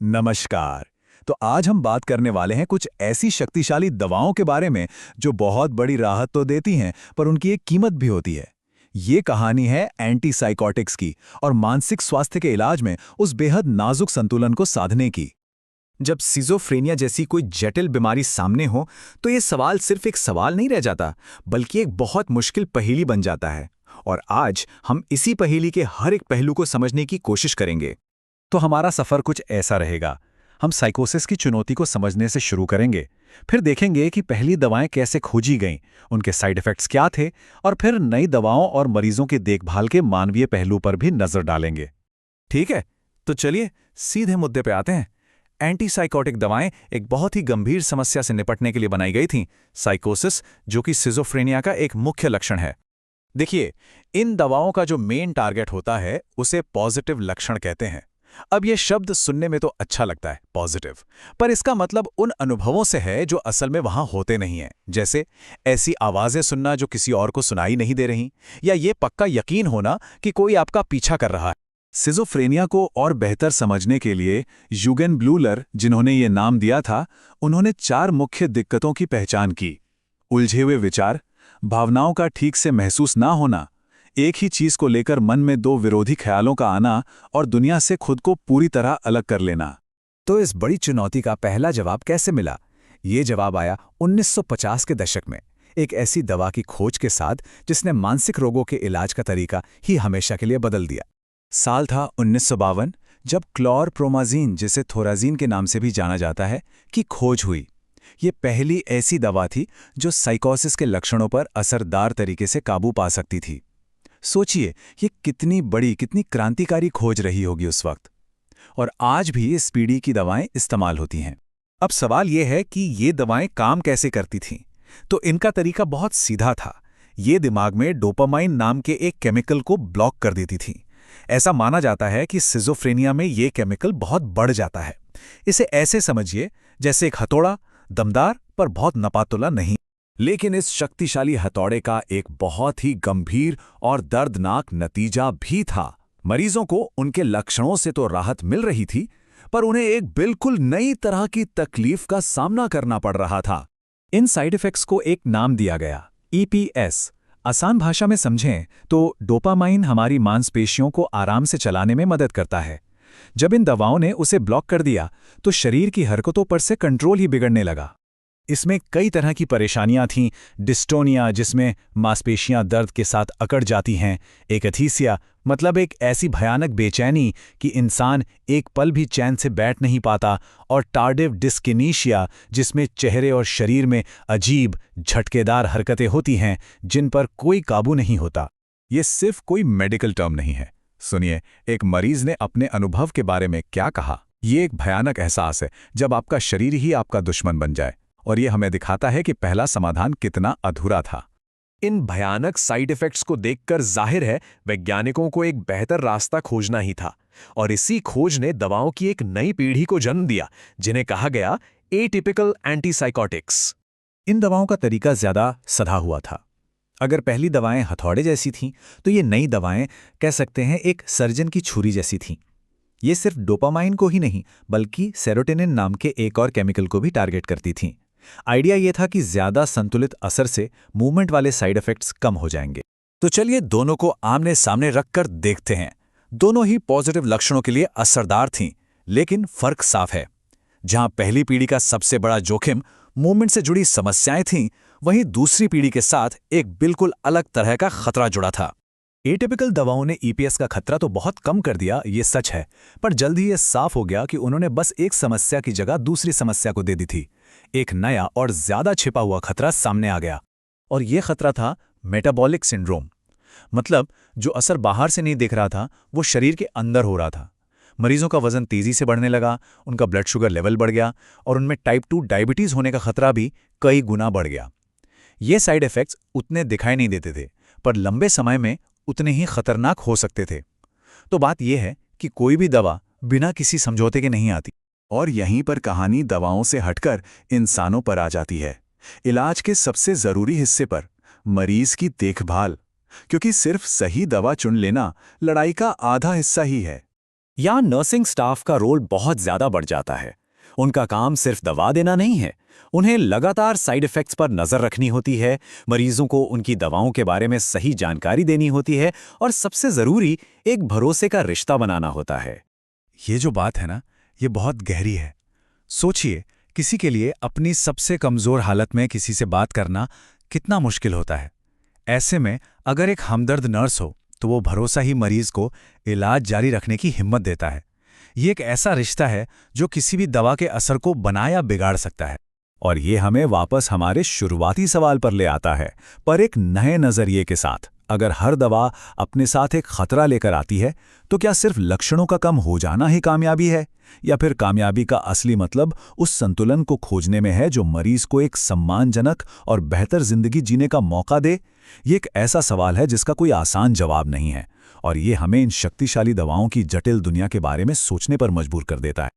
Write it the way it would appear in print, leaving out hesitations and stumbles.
नमस्कार। तो आज हम बात करने वाले हैं कुछ ऐसी शक्तिशाली दवाओं के बारे में जो बहुत बड़ी राहत तो देती हैं, पर उनकी एक कीमत भी होती है। ये कहानी है एंटीसाइकोटिक्स की और मानसिक स्वास्थ्य के इलाज में उस बेहद नाजुक संतुलन को साधने की। जब सिजोफ्रेनिया जैसी कोई जटिल बीमारी सामने हो तो ये सवाल सिर्फ एक सवाल नहीं रह जाता, बल्कि एक बहुत मुश्किल पहेली बन जाता है। और आज हम इसी पहेली के हर एक पहलू को समझने की कोशिश करेंगे। तो हमारा सफर कुछ ऐसा रहेगा। हम साइकोसिस की चुनौती को समझने से शुरू करेंगे, फिर देखेंगे कि पहली दवाएं कैसे खोजी गईं, उनके साइड इफेक्ट्स क्या थे, और फिर नई दवाओं और मरीजों की देखभाल के मानवीय पहलू पर भी नजर डालेंगे। ठीक है, तो चलिए सीधे मुद्दे पे आते हैं। एंटीसाइकोटिक दवाएं एक बहुत ही गंभीर समस्या से निपटने के लिए बनाई गई थीं, साइकोसिस, जो कि सिजोफ्रेनिया का एक मुख्य लक्षण है। देखिए, इन दवाओं का जो मेन टारगेट होता है उसे पॉजिटिव लक्षण कहते हैं। अब ये शब्द सुनने में तो अच्छा लगता है, पॉजिटिव, पर इसका मतलब उन अनुभवों से है जो असल में वहां होते नहीं हैं। जैसे ऐसी आवाजें सुनना जो किसी और को सुनाई नहीं दे रही, या ये पक्का यकीन होना कि कोई आपका पीछा कर रहा है। सिजोफ्रेनिया को और बेहतर समझने के लिए यूगेन ब्लूलर, जिन्होंने ये नाम दिया था, उन्होंने 4 मुख्य दिक्कतों की पहचान की। उलझे हुए विचार, भावनाओं का ठीक से महसूस ना होना, एक ही चीज को लेकर मन में 2 विरोधी ख्यालों का आना, और दुनिया से खुद को पूरी तरह अलग कर लेना। तो इस बड़ी चुनौती का पहला जवाब कैसे मिला? ये जवाब आया 1950 के दशक में, एक ऐसी दवा की खोज के साथ जिसने मानसिक रोगों के इलाज का तरीका ही हमेशा के लिए बदल दिया। साल था 1952, जब क्लोरप्रोमाजीन, जिसे थोराजीन के नाम से भी जाना जाता है, की खोज हुई। ये पहली ऐसी दवा थी जो साइकोसिस के लक्षणों पर असरदार तरीके से काबू पा सकती थी। सोचिए, ये कितनी बड़ी, कितनी क्रांतिकारी खोज रही होगी उस वक्त। और आज भी इस पीढ़ी की दवाएं इस्तेमाल होती हैं। अब सवाल यह है कि ये दवाएं काम कैसे करती थीं? तो इनका तरीका बहुत सीधा था। ये दिमाग में डोपामाइन नाम के एक केमिकल को ब्लॉक कर देती थीं। ऐसा माना जाता है कि सिजोफ्रेनिया में ये केमिकल बहुत बढ़ जाता है। इसे ऐसे समझिए जैसे एक हथौड़ा, दमदार पर बहुत नपातुला नहीं। लेकिन इस शक्तिशाली हथौड़े का एक बहुत ही गंभीर और दर्दनाक नतीजा भी था। मरीजों को उनके लक्षणों से तो राहत मिल रही थी, पर उन्हें एक बिल्कुल नई तरह की तकलीफ का सामना करना पड़ रहा था। इन साइड इफेक्ट्स को एक नाम दिया गया, EPS। आसान भाषा में समझें तो डोपामाइन हमारी मांसपेशियों को आराम से चलाने में मदद करता है। जब इन दवाओं ने उसे ब्लॉक कर दिया तो शरीर की हरकतों पर से कंट्रोल ही बिगड़ने लगा। इसमें कई तरह की परेशानियां थीं। डिस्टोनिया, जिसमें मांसपेशियां दर्द के साथ अकड़ जाती हैं, एकथीसिया, मतलब एक ऐसी भयानक बेचैनी कि इंसान एक पल भी चैन से बैठ नहीं पाता, और टार्डिव डिस्किनीशिया, जिसमें चेहरे और शरीर में अजीब झटकेदार हरकतें होती हैं जिन पर कोई काबू नहीं होता। ये सिर्फ कोई मेडिकल टर्म नहीं है। सुनिए, एक मरीज ने अपने अनुभव के बारे में क्या कहा। ये एक भयानक एहसास है जब आपका शरीर ही आपका दुश्मन बन जाए, और ये हमें दिखाता है कि पहला समाधान कितना अधूरा था। इन भयानक साइड इफेक्ट्स को देखकर जाहिर है वैज्ञानिकों को एक बेहतर रास्ता खोजना ही था, और इसी खोज ने दवाओं की एक नई पीढ़ी को जन्म दिया, जिन्हें कहा गया एटिपिकल एंटीसाइकोटिक्स। इन दवाओं का तरीका ज्यादा सधा हुआ था। अगर पहली दवाएं हथौड़े जैसी थीं, तो ये नई दवाएं कह सकते हैं एक सर्जन की छुरी जैसी थीं। ये सिर्फ डोपामाइन को ही नहीं, बल्कि सेरोटोनिन नाम के एक और केमिकल को भी टारगेट करती थीं। आइडिया यह था कि ज्यादा संतुलित असर से मूवमेंट वाले साइड इफेक्ट्स कम हो जाएंगे। तो चलिए दोनों को आमने सामने रखकर देखते हैं। दोनों ही पॉजिटिव लक्षणों के लिए असरदार थीं, लेकिन फर्क साफ है। जहां पहली पीढ़ी का सबसे बड़ा जोखिम मूवमेंट से जुड़ी समस्याएं थीं, वहीं दूसरी पीढ़ी के साथ एक बिल्कुल अलग तरह का खतरा जुड़ा था। एटिपिकल दवाओं ने EPS का खतरा तो बहुत कम कर दिया, ये सच है, पर जल्द ही ये साफ हो गया कि उन्होंने बस एक समस्या की जगह दूसरी समस्या को दे दी थी। एक नया और ज्यादा छिपा हुआ खतरा सामने आ गया, और यह खतरा था मेटाबॉलिक सिंड्रोम। मतलब जो असर बाहर से नहीं दिख रहा था, वो शरीर के अंदर हो रहा था। मरीजों का वजन तेजी से बढ़ने लगा, उनका ब्लड शुगर लेवल बढ़ गया, और उनमें टाइप 2 डायबिटीज होने का खतरा भी कई गुना बढ़ गया। ये साइड इफेक्ट्स उतने दिखाई नहीं देते थे, पर लंबे समय में उतने ही खतरनाक हो सकते थे। तो बात यह है कि कोई भी दवा बिना किसी समझौते के नहीं आती, और यहीं पर कहानी दवाओं से हटकर इंसानों पर आ जाती है। इलाज के सबसे जरूरी हिस्से पर, मरीज की देखभाल, क्योंकि सिर्फ सही दवा चुन लेना लड़ाई का आधा हिस्सा ही है। यहाँ नर्सिंग स्टाफ का रोल बहुत ज़्यादा बढ़ जाता है। उनका काम सिर्फ दवा देना नहीं है, उन्हें लगातार साइड इफ़ेक्ट्स पर नज़र रखनी होती है, मरीजों को उनकी दवाओं के बारे में सही जानकारी देनी होती है और सबसे ज़रूरी एक भरोसे का रिश्ता बनाना होता है। ये जो बात है ना, ये बहुत गहरी है। सोचिए, किसी के लिए अपनी सबसे कमज़ोर हालत में किसी से बात करना कितना मुश्किल होता है। ऐसे में अगर एक हमदर्द नर्स हो तो वो भरोसा ही मरीज को इलाज जारी रखने की हिम्मत देता है। ये एक ऐसा रिश्ता है जो किसी भी दवा के असर को बना या बिगाड़ सकता है। और ये हमें वापस हमारे शुरुआती सवाल पर ले आता है, पर एक नए नज़रिए के साथ। अगर हर दवा अपने साथ एक खतरा लेकर आती है, तो क्या सिर्फ लक्षणों का कम हो जाना ही कामयाबी है, या फिर कामयाबी का असली मतलब उस संतुलन को खोजने में है जो मरीज को एक सम्मानजनक और बेहतर जिंदगी जीने का मौका दे? ये एक ऐसा सवाल है जिसका कोई आसान जवाब नहीं है, और ये हमें इन शक्तिशाली दवाओं की जटिल दुनिया के बारे में सोचने पर मजबूर कर देता है।